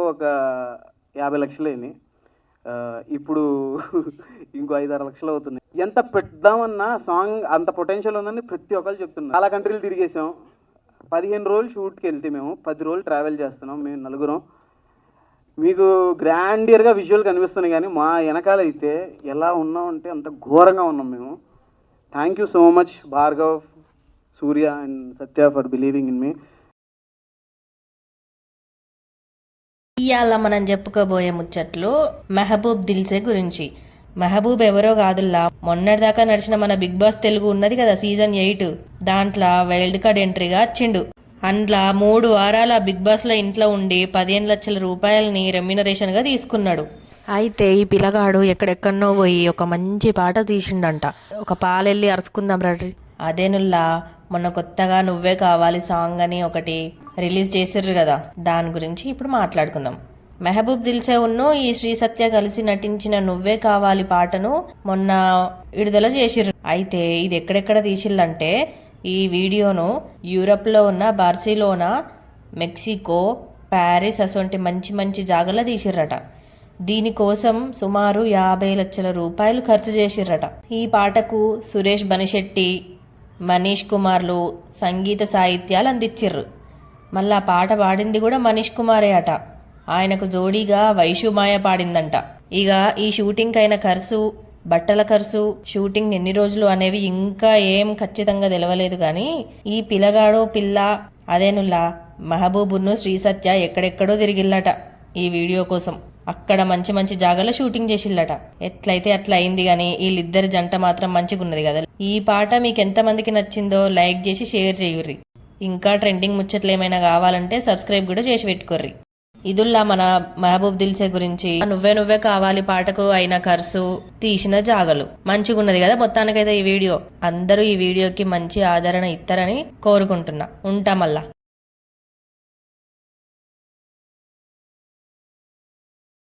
ఒక 50 లక్షలైంది. ఇప్పుడు ఇంకో 5, 6 లక్షలు అవుతున్నాయి. ఎంత పెడదామన్నా సాంగ్ అంత పొటెన్షియల్ ఉందని ప్రతి ఒక్కళ్ళు చెప్తున్నారు. చాలా కంట్రీలు తిరిగేసాం. 15 రోజులు షూట్కి వెళ్తే మేము 10 రోజులు ట్రావెల్ చేస్తున్నాం మేము నలుగురం. మీకు గ్రాండియర్గా విజువల్ కనిపిస్తున్నాయి, కానీ మా వెనకాల అయితే ఎలా ఉన్నాం అంటే అంత ఘోరంగా ఉన్నాం మేము. Thank you so much Bhargav, Surya and Satya for believing in me. ఇవాళ మనం చెప్పుకోబోయే ముచ్చట్లు మెహబూబ్ దిల్సే గురించి. మెహబూబ్ ఎవరో కాదుల్లా, మొన్నటిదాకా నడిచిన మన బిగ్ బాస్ తెలుగు ఉన్నది కదా సీజన్ 8, దాంట్లో వైల్డ్ కార్డ్ ఎంట్రీగా వచ్చిండు. అందులో 3 వారాల బిగ్ బాస్ లో ఇంట్లో ఉండి 15 లక్షల రూపాయలని రెమ్యునరేషన్ గా తీసుకున్నాడు. అయితే ఈ పిల్లగాడు ఎక్కడెక్కడనో పోయి ఒక మంచి పాట తీసిండంట. ఒక పాలెళ్ళి అరుచుకుందాం రండి. అదేనుల్లా మొన్న కొత్తగా నువ్వే కావాలి సాంగ్ అని ఒకటి రిలీజ్ చేసిర్రు కదా, దాని గురించి ఇప్పుడు మాట్లాడుకుందాం. మెహబూబ్ దిల్సే ఉన్ను ఈ శ్రీ సత్య కలిసి నటించిన నువ్వే కావాలి పాటను మొన్న విడుదల చేసిర్రు. అయితే ఇది ఎక్కడెక్కడ తీసిల్లంటే ఈ వీడియోను యూరప్లో ఉన్న బార్సిలోనా, మెక్సికో, ప్యారిస్ అసొంటి మంచి మంచి జాగలో తీసిర్రట. దీనికోసం సుమారు 50 లక్షల రూపాయలు ఖర్చు చేసిర్రట. ఈ పాటకు సురేష్ బనిశెట్టి, మనీష్ కుమార్లు సంగీత సాహిత్యాలు అందించిర్రు. మళ్ళా పాట పాడింది కూడా మనీష్ కుమారే అట. ఆయనకు జోడీగా వైషుమాయ పాడిందంట. ఇక ఈ షూటింగ్ అయిన ఖర్చు, బట్టల ఖర్చు, షూటింగ్ ఎన్ని రోజులు అనేవి ఇంకా ఏం ఖచ్చితంగా తెలవలేదు. కానీ ఈ పిల్లగాడో పిల్ల అదేనుల్లా మెహబూబును శ్రీ సత్య ఎక్కడెక్కడో తిరిగిల్లట ఈ వీడియో కోసం. అక్కడ మంచి మంచి జాగాలో షూటింగ్ చేసిల్లట. ఎట్లయితే అట్లా అయింది, కానీ వీళ్ళిద్దరి జంట మాత్రం మంచిగా ఉన్నది కదా. ఈ పాట మీకు ఎంతమందికి నచ్చిందో లైక్ చేసి షేర్ చేయుర్రి. ఇంకా ట్రెండింగ్ ముచ్చట్లు ఏమైనా కావాలంటే సబ్స్క్రైబ్ కూడా చేసి పెట్టుకోర్రి. ఇదుల్లా మన మెహబూబ్ దిల్సే గురించి నువ్వే నువ్వే కావాలి పాటకు అయిన ఖర్చు, తీసిన జాగలు మంచిగా ఉన్నది కదా. మొత్తానికైతే ఈ వీడియో అందరూ ఈ వీడియోకి మంచి ఆదరణ ఇస్తారని కోరుకుంటున్నా. ఉంటా మళ్ళా.